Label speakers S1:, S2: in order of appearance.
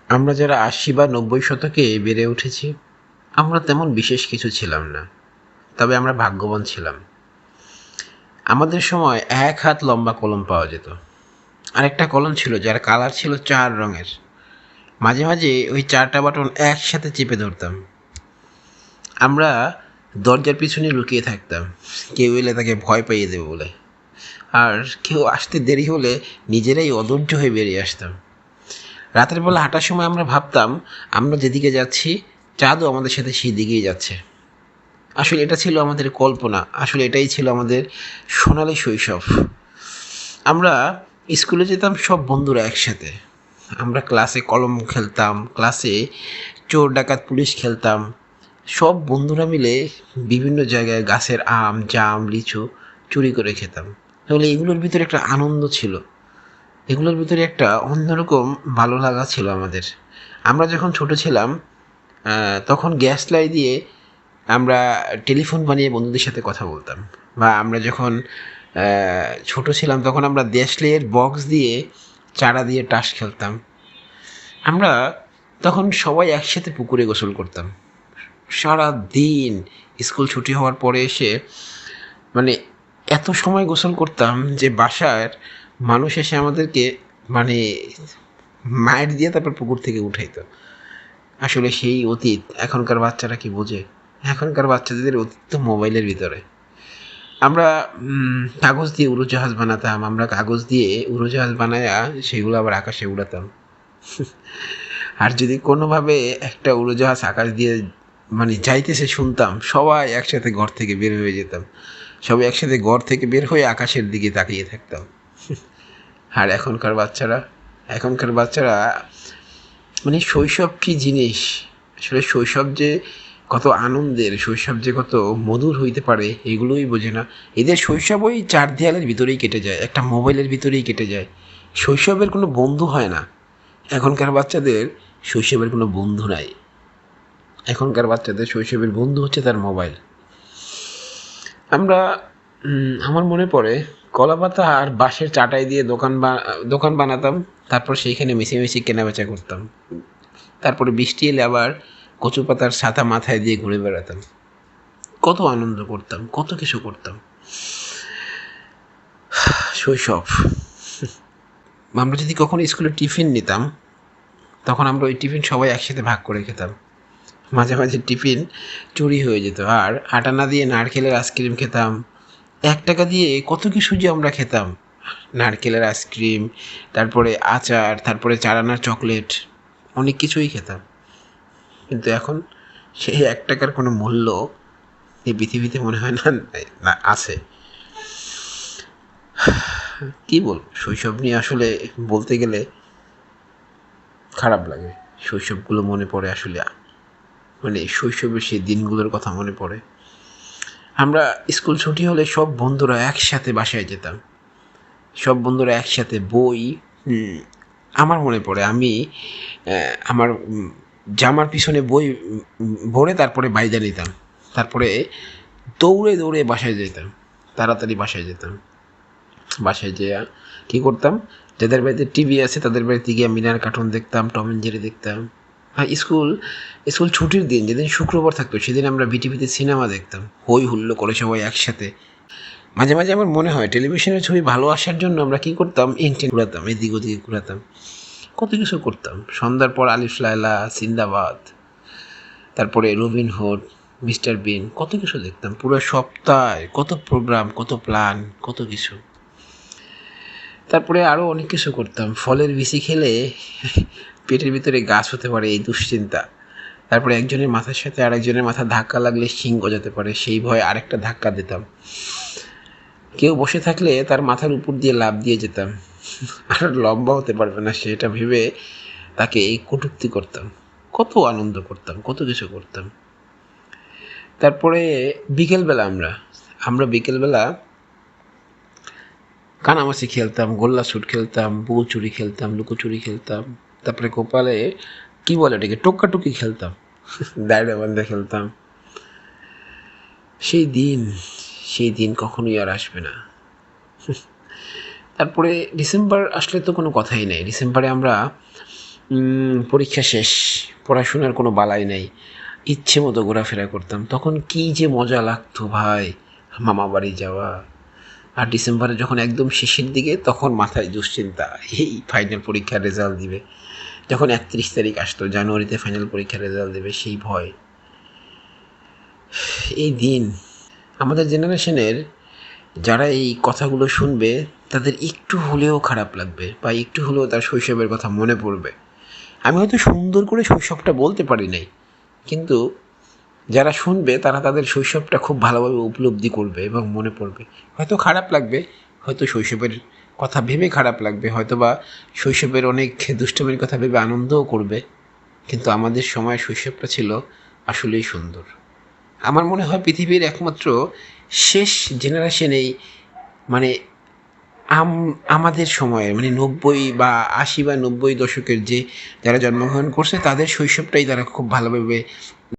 S1: আমরা যারা ৮০ বা ৯০ শতকে বেড়ে উঠেছি, আমরা তেমন বিশেষ কিছু ছিলাম না। তবে আমরা ভাগ্যবান ছিলাম। আমাদের সময় ১ হাত লম্বা কলম পাওয়া যেত। আরেকটা কলম ছিল যার কালার ছিল ৪ রঙের। মাঝে, মাঝে ওই ৪টা বাটন একসাথে চেপে ধরতাম। আমরা দরজার পিছনে লুকিয়ে থাকতাম। কেউ এলে তাকে ভয় পাইয়ে দেবে বলে। আর কেউ আসতে দেরি হলে নিজেরাই অধৈর্য হয়ে বেরিয়ে আসতাম। রাতের বেলা হাঁটার সময় আমরা ভাবতাম আমরা যেদিকে যাচ্ছি চাঁদও আমাদের সাথে সেই দিকেই যাচ্ছে। আসলে এটা ছিল আমাদের কল্পনা, আসলে এটাই ছিল আমাদের সোনালি শৈশব। আমরা স্কুলে যেতাম সব বন্ধুরা একসাথে। আমরা ক্লাসে কলম খেলতাম, ক্লাসে চোর ডাকাত পুলিশ খেলতাম। সব বন্ধুরা মিলে বিভিন্ন জায়গায় গাছের আম, জাম, লিচু চুরি করে খেতাম। তাহলে এগুলোর ভিতরে একটা আনন্দ ছিল, এগুলোর ভিতরে একটা অন্যরকম ভালো লাগা ছিল আমাদের। আমরা যখন ছোট ছিলাম তখন গ্যাস লাই দিয়ে আমরা টেলিফোন বানিয়ে বন্ধুদের সাথে কথা বলতাম। বা আমরা যখন ছোট ছিলাম তখন আমরা দেশলাইয়ের বক্স দিয়ে চারা দিয়ে তাস খেলতাম। আমরা তখন সবাই একসাথে পুকুরে গোসল করতাম। সারা দিন স্কুল ছুটি হওয়ার পরে এসে মানে এত সময় গোসল করতাম যে বাসার মানুষ এসে আমাদেরকে মানে মায়ের দিয়ে তারপর পুকুর থেকে উঠাইতো। আসলে সেই অতীত এখনকার বাচ্চারা কি বোঝে? এখনকার বাচ্চাদের অতীত তো মোবাইলের ভিতরে। আমরা কাগজ দিয়ে উড়োজাহাজ বানাতাম, আমরা কাগজ দিয়ে উড়োজাহাজ বানায়া সেগুলো আবার আকাশে উড়াতাম। আর যদি কোনোভাবে একটা উড়োজাহাজ আকাশ দিয়ে যাইতেছে শুনতাম, সবাই একসাথে ঘর থেকে বের হয়ে যেতাম। সবাই একসাথে ঘর থেকে বের হয়ে আকাশের দিকে তাকিয়ে থাকতাম। আর এখনকার বাচ্চারা শৈশব কী জিনিস, আসলে শৈশব যে কত আনন্দের, শৈশব যে কত মধুর হইতে পারে এগুলোই বোঝে না। এদের শৈশব ওই ৪ দেয়ালের ভিতরেই কেটে যায়, একটা মোবাইলের ভিতরেই কেটে যায়। শৈশবের কোনো বন্ধু হয় না। এখনকার বাচ্চাদের শৈশবের কোনো বন্ধু নাই। এখনকার বাচ্চাদের শৈশবের বন্ধু হচ্ছে তার মোবাইল। আমরা আমার মনে পড়ে কলাপাতা আর বাঁশের চাটাই দিয়ে দোকান বানাতাম। তারপর সেইখানে মিশিয়ে কেনাবেচা করতাম। তারপরে বৃষ্টি এলে আবার কচু পাতার ছাতা মাথায় দিয়ে ঘুরে বেড়াতাম। কত আনন্দ করতাম, কত কিছু করতাম। শৈশব। আমরা যদি কখনো স্কুলে টিফিন নিতাম তখন আমরা ওই টিফিন সবাই একসাথে ভাগ করে খেতাম। মাঝে মাঝে টিফিন চুরি হয়ে যেত। আর আটা না দিয়ে নারকেলের আইসক্রিম খেতাম। ১ টাকা দিয়ে কত কিছু যে আমরা খেতাম। নারকেলের আইসক্রিম, তারপরে আচার, তারপরে ৪ আনার চকলেট, অনেক কিছুই খেতাম। কিন্তু এখন সেই ১ টাকার কোনো মূল্য এই পৃথিবীতে মনে হয় না আছে। কী বলব, শৈশব নিয়ে আসলে বলতে গেলে খারাপ লাগে। শৈশবগুলো মনে পড়ে আসলে, শৈশবের সেই দিনগুলোর কথা মনে পড়ে। আমরা স্কুল ছুটি হলে সব বন্ধুরা একসাথে বাসায় যেতাম। সব বন্ধুরা একসাথে বই, আমার মনে পড়ে আমি আমার জামার পিছনে বই ভরে তারপরে বাইরে নিতাম। তারপরে দৌড়ে দৌড়ে বাসায় যেতাম, তাড়াতাড়ি বাসায় যেতাম। বাসায় যেয়ে কী করতাম, যাদের বাড়িতে টিভি আছে তাদের বাড়িতে গিয়ে মিনার কার্টুন দেখতাম, টম অ্যান্ড জেরি দেখতাম। আর স্কুল ছুটির দিন, যেদিন শুক্রবার থাকতো সেদিন আমরা বিটিভিতে সিনেমা দেখতাম, হই হুল্লো করে সবাই একসাথে। মাঝে মাঝে আমার মনে হয় টেলিভিশনের ছবি ভালো আসার জন্য আমরা কী করতাম, এন্টেন ঘুরাতাম, এদিক ওদিকে ঘুরাতাম, কত কিছু করতাম। সন্ধ্যার পর আলিফ লায়লা, সিন্দাবাদ, তারপরে রবিনহুড, মিস্টার বিন, কত কিছু দেখতাম। পুরো সপ্তাহে কত প্রোগ্রাম, কত প্ল্যান, কত কিছু। তারপরে আরও অনেক কিছু করতাম। ফলের বিচি খেলে পেটের ভিতরে গাছ হতে পারে এই দুশ্চিন্তা। তারপরে একজনের মাথার সাথে আরেকজনের মাথা ধাক্কা লাগলে শিং গজাতে পারে, সেই ভয়ে আরেকটা ধাক্কা দিতাম। কেউ বসে থাকলে তার মাথার উপর দিয়ে লাফ দিয়ে যেতাম, আর লম্বা হতে পারবে না সেটা ভেবে তাকে এই কটূক্তি করতাম। কত আনন্দ করতাম, কত কিছু করতাম। তারপরে বিকেলবেলা আমরা বিকেলবেলা কানামাছি খেলতাম, গোল্লা ছুট খেলতাম, বউ চুরি খেলতাম, লুকোচুরি খেলতাম। তারপরে কপালে কী বলে এটাকে, টোক্কাটুকি খেলতাম, দায়রা বান্ধা খেলতাম। সেই দিন কখনোই আর আসবে না। তারপরে ডিসেম্বর আসলে তো কোনো কথাই নেই। ডিসেম্বরে আমরা পরীক্ষা শেষ, পড়াশোনার কোনো বালাই নেই, ইচ্ছে মতো ঘোরাফেরা করতাম। তখন কী যে মজা লাগতো ভাই, মামা বাড়ি যাওয়া। আর ডিসেম্বরে যখন একদম শেষের দিকে, তখন মাথায় দুশ্চিন্তা, এই ফাইনাল পরীক্ষার রেজাল্ট দিবে। যখন 31 তারিখ আসতো, জানুয়ারিতে ফাইনাল পরীক্ষার রেজাল্ট দেবে, সেই ভয়, এই দিন। আমাদের জেনারেশনের যারা এই কথাগুলো শুনবে, তাদের একটু হলেও খারাপ লাগবে, বা একটু হলেও তার শৈশবের কথা মনে পড়বে। আমি হয়তো সুন্দর করে শৈশবটা বলতে পারি নাই, কিন্তু যারা শুনবে তারা তাদের শৈশবটা খুব ভালোভাবে উপলব্ধি করবে এবং মনে পড়বে। হয়তো খারাপ লাগবে, হয়তো শৈশবের কথা ভেবে খারাপ লাগবে, হয়তো বা শৈশবের অনেক দুষ্টমির কথা ভেবে আনন্দও করবে, কিন্তু আমাদের সময় শৈশবটা ছিল আসলেই সুন্দর। আমার মনে হয় পৃথিবীর একমাত্র শেষ জেনারেশন এই, মানে আমাদের সময়ে, মানে 90 বা 80 বা 90 দশকের যে যারা জন্মগ্রহণ করছে, তাদের শৈশবটাই তারা খুব ভালোভাবে